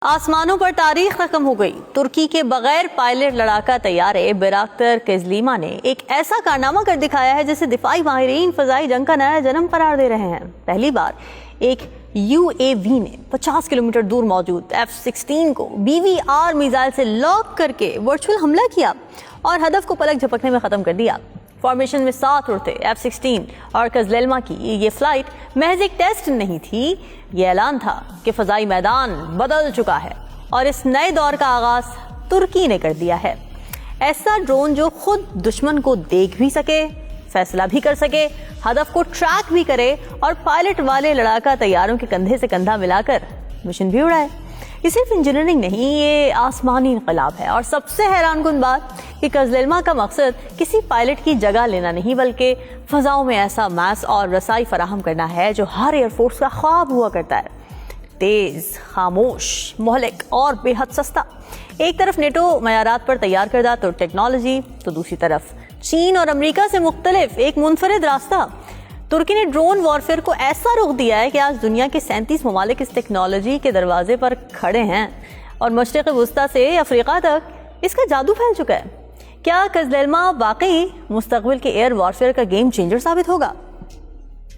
آسمانوں پر تاریخ رقم ہو گئی۔ ترکی کے بغیر پائلٹ لڑاکا طیارے بیراکتر کیزلیما نے ایک ایسا کارنامہ کر دکھایا ہے جسے دفاعی ماہرین فضائی جنگ کا نیا جنم قرار دے رہے ہیں۔ پہلی بار ایک UAV نے 50 کلومیٹر دور موجود F-16 کو BVR میزائل سے لاک کر کے ورچوئل حملہ کیا اور ہدف کو پلک جھپکنے میں ختم کر دیا۔ فارمیشن میں ساتھ اڑتے F-16 اور کیزلیما کی یہ فلائٹ محض ایک ٹیسٹ نہیں تھی، یہ اعلان تھا کہ فضائی میدان بدل چکا ہے اور اس نئے دور کا آغاز ترکی نے کر دیا ہے۔ ایسا ڈرون جو خود دشمن کو دیکھ بھی سکے، فیصلہ بھی کر سکے، ہدف کو ٹریک بھی کرے اور پائلٹ والے لڑاکا طیاروں کے کندھے سے کندھا ملا کر مشن بھی اڑائے۔ یہ صرف انجینئرنگ نہیں، یہ آسمانی انقلاب ہے۔ اور سب سے حیران کن بات کہ کیزلیما کا مقصد کسی پائلٹ کی جگہ لینا نہیں بلکہ فضاؤں میں ایسا میس اور رسائی فراہم کرنا ہے جو ہر ایئر فورس کا خواب ہوا کرتا ہے، تیز، خاموش، مہلک اور بے حد سستا۔ ایک طرف نیٹو معیارات پر تیار کردہ ٹیکنالوجی تو دوسری طرف چین اور امریکہ سے مختلف ایک منفرد راستہ۔ ترکی نے ڈرون وارفیئر کو ایسا رخ دیا ہے کہ آج دنیا کے 37 ممالک اس ٹیکنالوجی کے دروازے پر کھڑے ہیں اور مشرق وسطیٰ سے افریقہ تک اس کا جادو پھیل چکا ہے۔ کیا کیزلیما واقعی مستقبل کے ایئر وارفیئر کا گیم چینجر ثابت ہوگا؟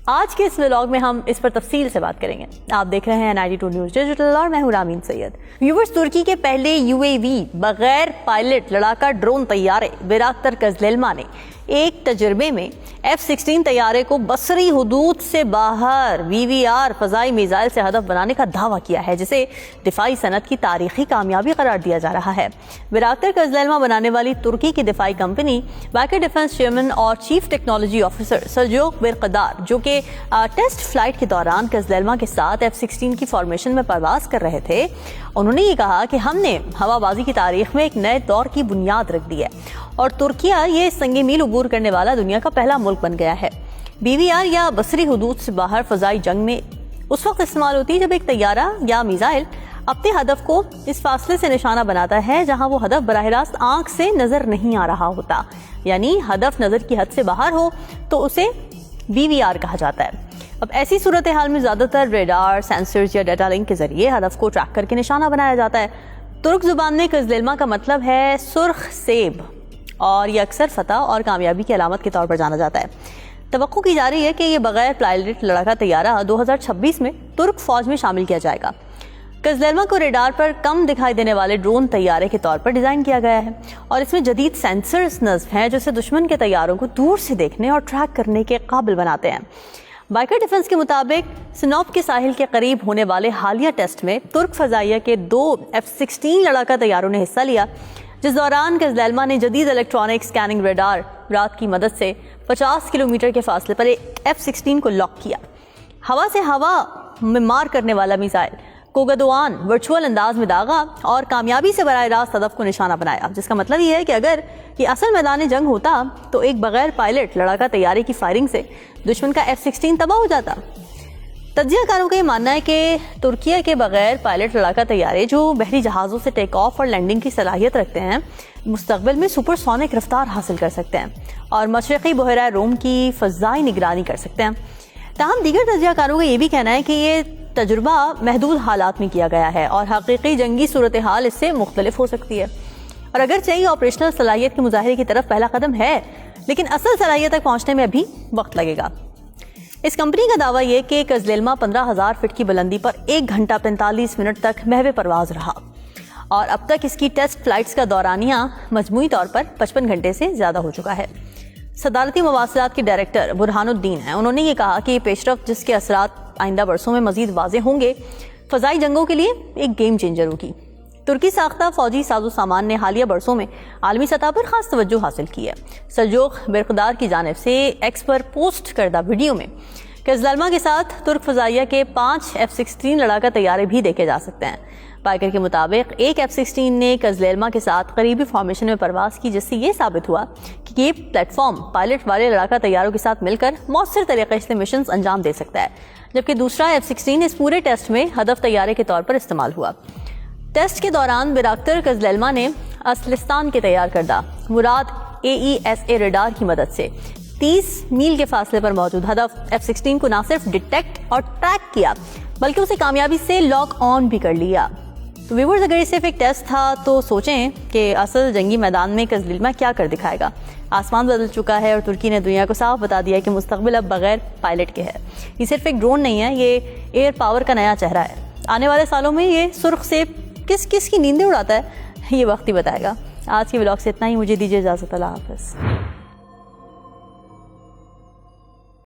آج کے اس ولاگ میں ہم اس پر تفصیل سے بات کریں گے۔ آپ دیکھ رہے ہیں 92 نیوز ڈیجیٹل اور میں ہوں رامین سید۔ ویورز، ترکی کے پہلے UAV بغیر پائلٹ لڑاکا ڈرون طیارے بیراکتر کیزلیما نے ایک تجربے میں F-16 طیارے کو بصری حدود سے باہر BVR فضائی میزائل سے ہدف بنانے کا دعویٰ کیا ہے، جسے دفاعی صنعت کی تاریخی کامیابی قرار دیا جا رہا ہے۔ بیراکتر کیزلیما بنانے والی ترکی کی دفاعی کمپنی بائکر ڈیفنس چیئرمین اور چیف ٹیکنالوجی آفیسر سلجوق برقدار، جو کہ ٹیسٹ فلائٹ کے دوران کیزلیما کے ساتھ F-16 کی فارمیشن میں پرواز کر رہے تھے، انہوں نے یہ کہا کہ ہم نے ہوا بازی کی تاریخ میں ایک نئے دور کی بنیاد رکھ دی ہے اور ترکیہ یہ سنگ میل عبور کرنے والا دنیا کا پہلا ملک بن گیا ہے۔ BVR یا بصری حدود سے باہر فضائی جنگ میں اس وقت استعمال ہوتی ہے جب ایک طیارہ یا میزائل اپنے ہدف کو اس فاصلے سے نشانہ بناتا ہے جہاں وہ ہدف براہ راست آنکھ سے نظر نہیں آ رہا ہوتا، یعنی ہدف نظر کی حد سے باہر ہو تو اسے BVR کہا جاتا ہے۔ اب ایسی صورتحال میں زیادہ تر ریڈار، سینسرز یا ڈیٹا لنک کے ذریعے ہدف کو ٹریک کر کے نشانہ بنایا جاتا ہے۔ ترک زبان میں کیزلیما کا مطلب ہے سرخ سیب اور یہ اکثر فتح اور کامیابی کی علامت کے طور پر جانا جاتا ہے۔ توقع کی جا رہی ہے کہ یہ بغیر پائلٹ لڑاکا طیارہ 2026 میں ترک فوج میں شامل کیا جائے گا۔ کیزلیما کو ریڈار پر کم دکھائی دینے والے ڈرون طیارے کے طور پر ڈیزائن کیا گیا ہے اور اس میں جدید سینسرز نصب ہیں جو اسے دشمن کے طیاروں کو دور سے دیکھنے اور ٹریک کرنے کے قابل بناتے ہیں۔ بائکر ڈیفنس کے مطابق سنوپ کے ساحل کے قریب ہونے والے حالیہ ٹیسٹ میں ترک فضائیہ کے 2 F-16 لڑاکا طیاروں نے حصہ لیا، جس دوران کیزلیما نے جدید الیکٹرانک سکیننگ ریڈار رات کی مدد سے 50 کلومیٹر کے فاصلے پر F-16 کو لاک کیا۔ ہوا سے ہوا میں مار کرنے والا میزائل کوگدوان ورچوئل انداز میں داغا اور کامیابی سے براہ راست ہدف کو نشانہ بنایا، جس کا مطلب یہ ہے کہ اگر یہ اصل میدان جنگ ہوتا تو ایک بغیر پائلٹ لڑاکا طیارے کی فائرنگ سے دشمن کا F-16 تباہ ہو جاتا۔ تجزیہ کاروں کا یہ ماننا ہے کہ ترکیہ کے بغیر پائلٹ لڑاکا طیارے جو بحری جہازوں سے ٹیک آف اور لینڈنگ کی صلاحیت رکھتے ہیں، مستقبل میں سپر سونک رفتار حاصل کر سکتے ہیں اور مشرقی بحیرہ روم کی فضائی نگرانی کر سکتے ہیں۔ تاہم دیگر تجزیہ کاروں کا یہ بھی کہنا ہے کہ یہ تجربہ محدود حالات میں کیا گیا ہے اور حقیقی جنگی صورتحال اس سے مختلف ہو سکتی ہے، اور اگرچہ یہ آپریشنل صلاحیت کے مظاہرے کی طرف پہلا قدم ہے، لیکن اصل صلاحیت تک پہنچنے میں ابھی وقت لگے گا۔ اس کمپنی کا دعویٰ یہ کہ کیزلیما 15,000 فٹ کی بلندی پر 1 گھنٹہ 45 منٹ تک محو پرواز رہا اور اب تک اس کی ٹیسٹ فلائٹس کا دورانیہ مجموعی طور پر 55 گھنٹے سے زیادہ ہو چکا ہے۔ صدارتی مواصلات کے ڈائریکٹر برہان الدین ہیں، انہوں نے یہ کہا کہ یہ پیش رفت جس کے اثرات آئندہ برسوں میں مزید واضح ہوں گے، فضائی جنگوں کے لیے ایک گیم چینجر ہوگی۔ ترکی ساختہ فوجی ساز و سامان نے حالیہ برسوں میں عالمی سطح پر خاص توجہ حاصل کی ہے۔ سلجوق برقدار کی جانب سے ایکس پر پوسٹ کردہ ویڈیو میں کیزلیما کے ساتھ ترک فضائیہ کے 5 F-16 لڑاکا طیارے بھی دیکھے جا سکتے ہیں۔ بائکر کے مطابق ایک F-16 نے کیزلیما کے ساتھ قریبی فارمیشن میں پرواز کی، جس سے یہ ثابت ہوا کہ یہ پلیٹ فارم پائلٹ والے لڑاکا طیاروں کے ساتھ مل کر مؤثر طریقے سے مشنز انجام دے سکتا ہے، جبکہ دوسرا F-16 اس پورے ٹیسٹ میں ہدف طیارے کے طور پر استعمال ہوا۔ ٹیسٹ کے دوران بیراکتر کیزلیما نے اصلستان کے تیار کردہ مراد AESA ریڈار کی مدد سے 30 میل کے فاصلے پر موجود ہدف F-16 کو نہ صرف ڈیٹیکٹ اور ٹریک کیا بلکہ اسے کامیابی سے لاک آن بھی کر لیا۔ تو ویورز اگر یہ صرف ایک ٹیسٹ تھا تو سوچیں کہ اصل جنگی میدان میں کزلیما کیا کر دکھائے گا۔ آسمان بدل چکا ہے اور ترکی نے دنیا کو صاف بتا دیا ہے کہ مستقبل اب بغیر پائلٹ کے ہے۔ یہ صرف ایک ڈرون نہیں ہے، یہ ایئر پاور کا نیا چہرہ ہے۔ آنے والے سالوں میں یہ سرخ سیب کس کی نیندیں اڑاتا ہے یہ وقت ہی بتائے گا۔ آج کے ولاگ سے اتنا ہی، مجھے دیجیے اجازت، اللہ حافظ۔